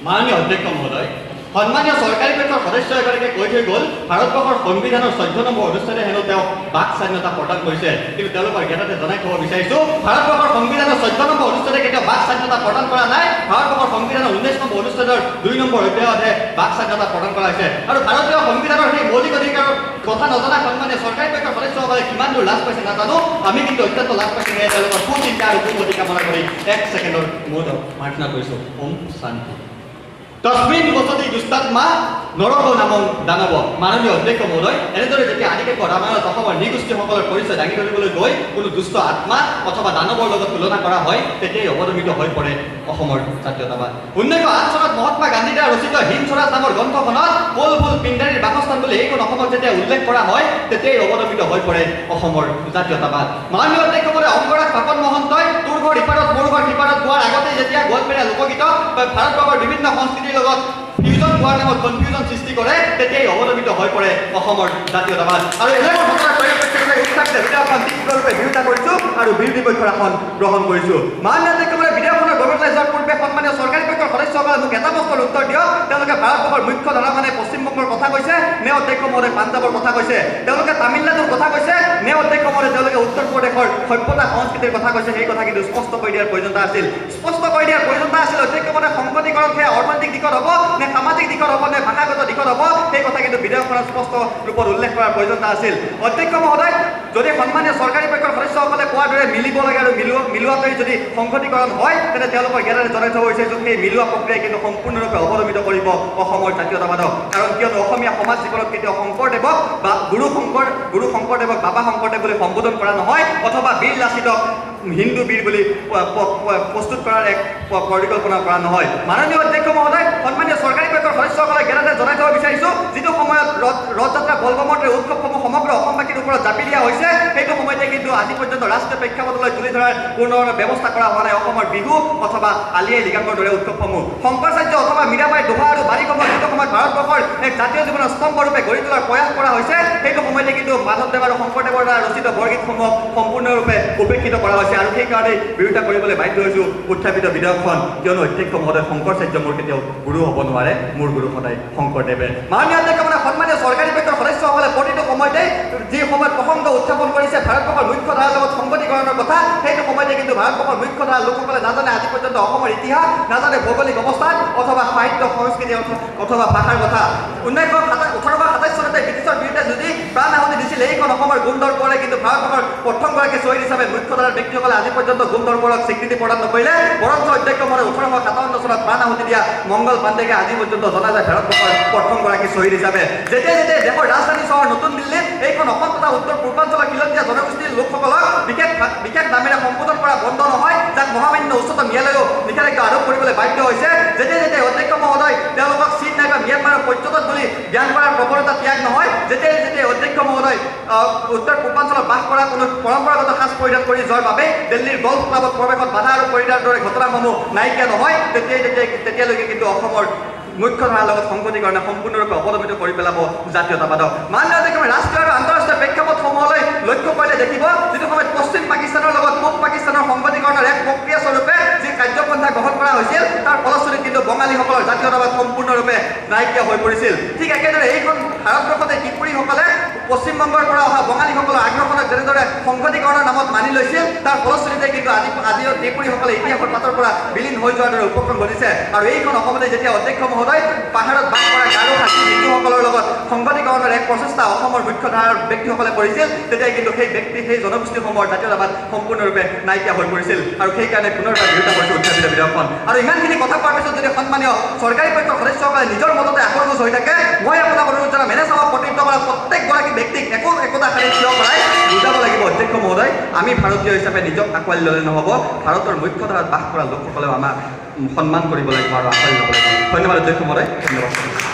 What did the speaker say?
মাননীয় অধ্যক্ষ মহোদয়, সন্মানীয় চৰকাৰী পক্ষৰ সদস্য এগৰাকীয়ে কৈ থৈ গ'ল ভাৰতবৰ্ষৰ সংবিধানৰ 14 নম্বৰ অনুষ্ঠানে হেনো তেওঁ বাক স্বাধীনতা প্ৰদান কৰিছে, কিন্তু তেওঁলোকৰ জ্ঞানতে জনাই থব বিচাৰিছোঁ ভাৰতবৰ্ষৰ সংবিধানৰ 14 নম্বৰ অনুষ্ঠানে কেতিয়াও বাক স্বাধীনতা প্ৰদান কৰা নাই। ভাৰতবৰ্ষৰ সংবিধানৰ 19 নম্বৰ অনুষ্ঠানৰ 2 নম্বৰ অধ্যায়তহে বাক স্বাধীনতা প্ৰদান কৰা হৈছে। আৰু ভাৰতীয় সংবিধানৰ সেই মৌলিক অধিকাৰৰ কথা নজনা সন্মানীয় চৰকাৰী পক্ষৰ সদস্যসকলে কিমান দূৰ লাভ পাইছে নাজানো, আমি কিন্তু অত্যন্ত লাভ পাইছোঁ। সেয়ে তেওঁলোকৰ সুচিন্তা আৰু সুমতি কামনা কৰি 1 ছেকেণ্ডৰ মৌন প্ৰাৰ্থনা কৰিছোঁ। ওম শান্তি। তস্মিন বসতি দুষ্টাত্মা নৰক নামং দানৱ। মাননীয় অধ্যক্ষ মহোদয়, এনেদৰে যেতিয়া আদিকাব্য ৰামায়ণত অসমৰ নৃগোষ্ঠীসকলৰ পৰিচয় দাঙি ধৰিবলৈ গৈ কোনো দুষ্ট আত্মা অথবা দানৱৰ লগত তুলনা কৰা হয়, তেতিয়াই অৱদমিত হৈ পৰে অসমৰ জাতীয়তাবাদ। 1908 চনত মহাত্মা গান্ধী দ্বাৰা ৰচিত হিন্দ স্বৰাজ নামৰ গ্ৰন্থখনত পোল ফুল পিণ্ডাৰীৰ বাসস্থান বুলি এইখন অসমক যেতিয়া উল্লেখ কৰা হয়, তেতিয়াই অৱদমিত হৈ পৰে অসমৰ জাতীয়তাবাদ। মাননীয় অধ্যক্ষ মহোদয়, অংগৰাজ পাপন মহন্তই তোৰ ঘৰ ইপাৰত মোৰ ঘৰ সিপাৰত কোৱাৰ আগতে যেতিয়া গোৱালপৰীয়া লোকগীত ভাৰতবৰ্ষৰ বিভিন্ন সংস্কৃতিৰ লগত ফিউজন হোৱাৰ নামত কনফিউজন সৃষ্টি কৰে, তেতিয়াই অৱদমিত হৈ পৰে অসমৰ জাতীয়তাবাদ। আৰু এনেকুৱা ঘটনাৰ পৰিপ্ৰেক্ষিতত উত্থাপিত বিধেয়কখন তীব্ৰৰূপে বিৰোধিতা কৰিছোঁ আৰু বিৰোধী পক্ষৰ আসন গ্ৰহণ কৰিছোঁ। মাননীয় অধ্যক্ষ মহোদয়, বিধেয়কখনৰ গভীৰতালৈ যোৱাৰ পূৰ্বে সন্মানীয় চৰকাৰী পক্ষৰ সদস্যসকলে মোক এটা প্ৰশ্নৰ উত্তৰ দিয়ক। তেওঁলোকে ভাৰতবৰ্ষৰ মুখ্য ধাৰা মানে পশ্চিমবংগৰ কথা কৈছে নে অধ্যক্ষ মহোদয় পাঞ্জাৱৰ কথা কৈছে? তেওঁলোকে তামিলনাডুৰ কথা কৈছে নে অধ্যক্ষ মহোদয় তেওঁলোকে উত্তৰ প্ৰদেশৰ সভ্যতা সংস্কৃতিৰ কথা কৈছে? সেই কথা কিন্তু স্পষ্ট কৰি দিয়াৰ প্ৰয়োজনীয়তা আছিল। স্পষ্ট কৰি দিয়াৰ প্ৰয়োজনীয়তা আছিল অধ্যক্ষ মহোদয়, সংকটীকৰণ সেয়া অৰ্থনৈতিক দিশত হ'ব নে সামাজিক দিশত হ'ব নে ভাষাগত দিশত হ'ব, সেই কথা কিন্তু বিধেয়কখনত স্পষ্ট ৰূপত উল্লেখ কৰাৰ প্ৰয়োজনীয়তা আছিল। অধ্যক্ষ মহোদয়, যদি সন্মানীয় চৰকাৰী পক্ষৰ সদস্যসকলে কোৱাৰ দৰে মিলিব লাগে আৰু মিলোৱাটোৱেই যদি সংকটীকৰণ হয়, তেন্তে তেওঁলোকৰ জ্ঞানেৰে জনাই থব বিচাৰিছোঁ সেই মিলোৱা প্ৰক্ৰিয়াই কিন্তু সম্পূৰ্ণৰূপে অৱদমিত কৰিব অসমৰ জাতীয়তাবাদক। কাৰণ কিয়নো অসমীয়া সমাজ জীৱনত কেতিয়াও শংকৰদেৱক বা গুৰু শংকৰদেৱক বাবা শংকৰদেৱ বুলি সম্বোধন কৰা নহয়, অথবা বীৰ লাচিতক হিন্দু বীৰ বুলি প্ৰস্তুত কৰাৰ এক পৰিকল্পনা কৰা নহয়। মাননীয় অধ্যক্ষ মহোদয়, সন্মানীয় চৰকাৰী পক্ষৰ সদস্যসকলে জ্ঞানেৰে জনাই থব বিচাৰিছোঁ যিটো সময়ত ৰথযাত্ৰা বলবমৰ উৎসৱসমূহ সমগ্ৰ অসমবাসীৰ ওপৰত জাপি দিয়া হৈছে, সেইটো সময়তে কিন্তু আজি পৰ্যন্ত ৰাষ্ট্ৰীয় প্ৰেক্ষাপটলৈ তুলি ধৰাৰ কোনো ব্যৱস্থা কৰা হোৱা নাই অসমৰ বিহু অথবা আলি আই লৃগাঙৰ দৰে উৎসৱসমূহ। শংকৰাচাৰ্য অথবা মীৰাবাই দোহা আৰু বাৰীসমূহ যিটো সময়ত ভাৰতবৰ্ষৰ এক জাতীয় জীৱনৰ স্তম্ভৰূপে গঢ়ি তোলাৰ প্ৰয়াস কৰা হৈছে, সেইটো সময়তে কিন্তু মাধৱদেৱ আৰু শংকৰদেৱৰ দ্বাৰা ৰচিত বৰগীতসমূহক সম্পূৰ্ণৰূপে উপেক্ষিত কৰা হৈছে। আৰু সেইকাৰণে বিৰোধিতা কৰিবলৈ বাধ্য হৈছোঁ উত্থাপিত বিধেয়কখন, কিয়নো অধ্যক্ষ মহোদয় শংকৰাচাৰ্য মোৰ কেতিয়াও গুৰু হ'ব নোৱাৰে, মোৰ গুৰু সদায় শংকৰদেৱে। মাননীয় অধ্যক্ষ মহোদয়, সন্মানীয় চৰকাৰী পক্ষৰ সদস্যসকলে প্ৰতিটো সময়তে যি সময়ত প্ৰসংগ উত্থাপন কৰিছে ভাৰতবৰ্ষৰ মুখ্য ধাৰাৰ লগত সংকটীকৰণৰ কথা, সেইটো সময়তে কিন্তু ভাৰতবৰ্ষৰ মুখ্য ধাৰাৰ লোকসকলে নাজানে আজি পৰ্যন্ত অসমৰ ইতিহাস, নাজানে ভৌগোলিক অৱস্থান অথবা সাহিত্য সংস্কৃতি অথবা ভাষাৰ কথা। 1827 চনতে ব্ৰিটিছৰ বিৰুদ্ধে যদি প্ৰাণ আহুতি দিছিল এইখন অসমৰ গুণদৰ্পৰে, কিন্তু ভাৰতবৰ্ষৰ প্ৰথমগৰাকী শ্বহীদ হিচাপে মুখ্য ধাৰাৰ ব্যক্তিসকলে আজি পৰ্যন্ত গুণদৰ্পৰক স্বীকৃতি প্ৰদান নকৰিলে। বৰঞ্চ অধ্যক্ষ মহোদয় 1857 চনত প্ৰাণ আহুতি দিয়া মংগল পাণ্ডেকে আজি পৰ্যন্ত জনা যায় ভাৰতবৰ্ষৰ প্ৰথমগৰাকী শ্বহীদ হিচাপে। যেতিয়া দেশৰ ৰাজধানী চহৰ নতুন দিল্লীত এইখন অসম তথা উত্তৰ পূৰ্বাঞ্চলৰ খিলঞ্জীয়া জনগোষ্ঠীৰ লোকসকলক বিশেষ নামেৰে সম্বোধন কৰা বন্ধ নহয়, যাক মহামান্য উচ্চতম ন্যায়ালয়েও নিষেধাজ্ঞা আৰোপ কৰিবলৈ বাধ্য হৈছে। যেতিয়া অধ্যক্ষ মহোদয় তেওঁলোকক চীন নাইবা ম্যানমাৰৰ পৰ্যটক বুলি জ্ঞান কৰাৰ প্ৰৱণতা ত্যাগ নহয়, যেতিয়া অধ্যক্ষ মহোদয় উত্তৰ পূৰ্বাঞ্চলত বাস কৰা কোনো পৰম্পৰাগত সাজ পৰিধান কৰি যোৱাৰ বাবে দিল্লীৰ গল্ফ ক্লাবত প্ৰৱেশত বাধা আৰোপ কৰি দিয়াৰ দৰে ঘটনাসমূহ নাইকিয়া নহয়, তেতিয়ালৈকে কিন্তু অসমৰ মুখ্য ধাৰাৰ লগত সংকটীকৰণে সম্পূৰ্ণৰূপে অৱদমিত কৰি পেলাব জাতীয়তাবাদক। মাননীয় অধ্যক্ষ, ৰাষ্ট্ৰীয় আৰু আন্তঃৰাষ্ট্ৰীয় প্ৰেক্ষাপটসমূহলৈ লক্ষ্য কৰিলে দেখিব যিটো সময়ত পশ্চিম পাকিস্তানৰ লগত পূব পাকিস্তানৰ সংকটীকৰণৰ এক প্ৰক্ৰিয়া স্বৰূপে যি কাৰ্যপন্থা গ্ৰহণ কৰা হৈছিল, তাৰ ফলশ্ৰুতিত কিন্তু বঙালীসকলৰ জাতীয়তাবাদ সম্পূৰ্ণৰূপে নাইকিয়া হৈ পৰিছিল। ঠিক একেদৰে এইখন ভাৰতবৰ্ষতে কিশোৰীসকলে পশ্চিমবংগৰ পৰা অহা বঙালীসকলৰ আগ্ৰাসনক যেনেদৰে সংকটীকৰণৰ নামত মানি লৈছিল, তাৰ ফলশ্ৰুতিতে কিন্তু আজিও ত্ৰিপুৰীসকলে ইতিহাসৰ পাতৰ পৰা বিলীন হৈ যোৱাৰ দৰে উপক্ৰম ঘটিছে। আৰু এইখন অসমতে যেতিয়া অধ্যক্ষ মহোদয় পাহাৰত বাস কৰা গাৰো খাচী মিজুসকলৰ লগত সংকটীকৰণৰ এক প্ৰচেষ্টা অসমৰ মুখ্য ধাৰাৰ ব্যক্তিসকলে কৰিছিল, তেতিয়া কিন্তু সেই জনগোষ্ঠীসমূহৰ জাতীয়তাবাদ সম্পূৰ্ণৰূপে নাইকিয়া হৈ পৰিছিল। আৰু সেইকাৰণে পুনৰবাৰ বিৰোধিতা কৰিছে উত্থাপিত বিধেয়কখন। আৰু ইমানখিনি কথা কোৱাৰ পিছত যদি সন্মানীয় চৰকাৰী পক্ষৰ সদস্যসকলে নিজৰ মততে আক্ৰমণ হৈ থাকে, মই আপোনাক অনুৰোধ জনাম এনে চাব প্ৰতিনিধিত্ব কৰা প্ৰত্যেকগৰাকী ব্যক্তিক একোটা শাৰীত থিয় কৰাই বুজাব লাগিব, অধ্যক্ষ মহোদয় আমি ভাৰতীয় হিচাপে নিজক আঁকোৱালি ল'লে নহ'ব, ভাৰতৰ মুখ্য ধাৰাত বাস কৰা লোকসকলেও আমাক সন্মান কৰিব লাগিব আৰু আঁকোৱালি ল'ব লাগিব। ধন্যবাদ অধ্যক্ষ মহোদয়, ধন্যবাদ।